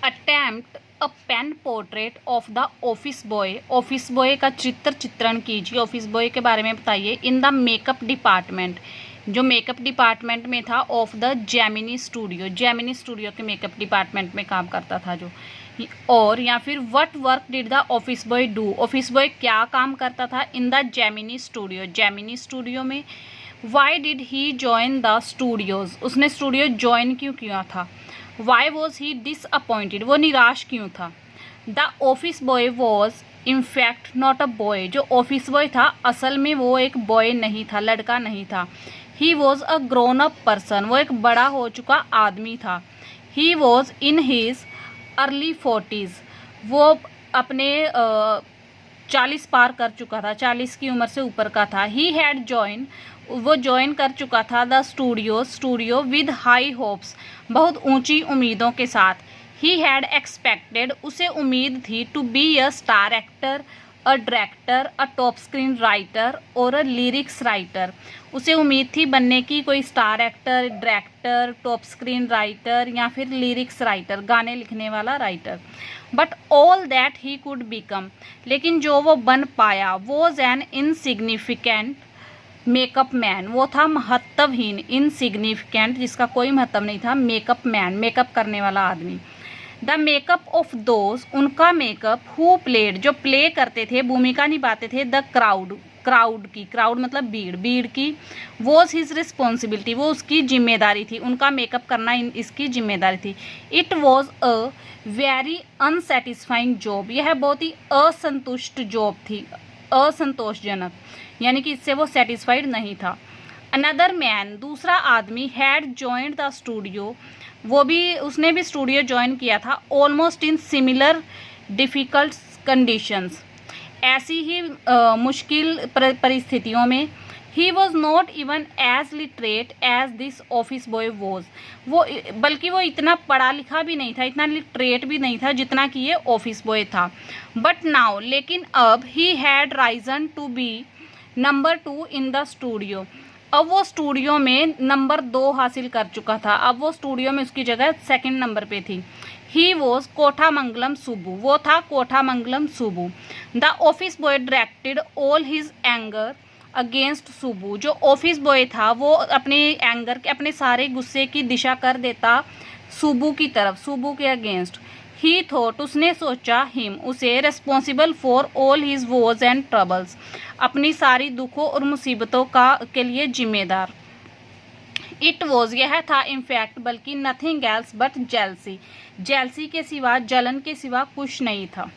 Attempt a pen portrait of the office boy. Office boy का चित्रण कीजिए। Office boy के बारे में बताइए। इन द मेकअप डिपार्टमेंट, जो मेकअप डिपार्टमेंट में था, of the Gemini studio, Gemini studio के मेकअप डिपार्टमेंट में काम करता था जो। और या फिर what work did the office boy do, office boy क्या काम करता था in the Gemini studio, Gemini studio में। Why did he join the studios, उसने स्टूडियो ज्वाइन क्यों किया था। वाई वॉज ही डिसअपॉइंटेड, वो निराश क्यों था। The office boy was in fact not a boy, जो ऑफिस बॉय था असल में वो एक बॉय नहीं था, लड़का नहीं था। He was a grown up person, वो एक बड़ा हो चुका आदमी था। He was in his early 40s, वो अपने 40 पार कर चुका था, 40 की उम्र से ऊपर का था। ही हैड जॉइन, वो ज्वाइन कर चुका था the studio with high hopes, बहुत ऊंची उम्मीदों के साथ। ही हैड एक्सपेक्टेड, उसे उम्मीद थी, to be a star actor, a director, a top screen writer और अ लिरिक्स राइटर। उसे उम्मीद थी बनने की, कोई star actor, director, top screen writer या फिर लिरिक्स राइटर, गाने लिखने वाला writer. But all that he could become, लेकिन जो वो बन पाया, was an insignificant makeup man, वो था महत्वहीन, इनसिग्निफिकेंट जिसका कोई महत्व नहीं था, मेकअप मैन, मेकअप करने वाला आदमी। द मेकअप ऑफ दोज, उनका मेकअप, हु प्लेड, जो प्ले करते थे, भूमिका निभाते थे, द क्राउड, क्राउड की, क्राउड मतलब भीड़, भीड़ की, वॉज हिज रिस्पॉन्सिबिलिटी, वो उसकी जिम्मेदारी थी, उनका मेकअप करना इसकी जिम्मेदारी थी। It was a very unsatisfying job, यह बहुत ही असंतुष्ट जॉब थी, असंतोषजनक, यानी कि इससे वो सेटिस्फाइड नहीं था। अनदर मैन, दूसरा आदमी, हैड जॉइंड द स्टूडियो, वो भी, उसने भी स्टूडियो ज्वाइन किया था, almost in similar difficult conditions, ऐसी ही मुश्किल परिस्थितियों में। He was not even as literate as this office boy was, वो बल्कि वो इतना पढ़ा लिखा भी नहीं था, इतना लिटरेट भी नहीं था जितना कि ये ऑफिस बॉय था। बट नाउ, लेकिन अब, he had risen to be number 2 in the studio, अब वो स्टूडियो में नंबर 2 हासिल कर चुका था, अब वो स्टूडियो में उसकी जगह 2nd नंबर पे थी। ही वॉज कोठामंगलम सुबू, वो था Kothamangalam Subbu. The office boy directed all his anger against Subbu, जो ऑफिस बॉय था वो अपने एंगर के, अपने सारे गुस्से की दिशा कर देता सुबू की तरफ, सुबू के अगेंस्ट। ही थॉट, उसने सोचा, हिम, उसे, responsible for all his was and troubles, अपनी सारी दुखों और मुसीबतों का के लिए जिम्मेदार। इट वॉज, यह था, इनफैक्ट बल्कि, nothing else but jealousy, jealousy के सिवा, जलन के सिवा कुछ नहीं था।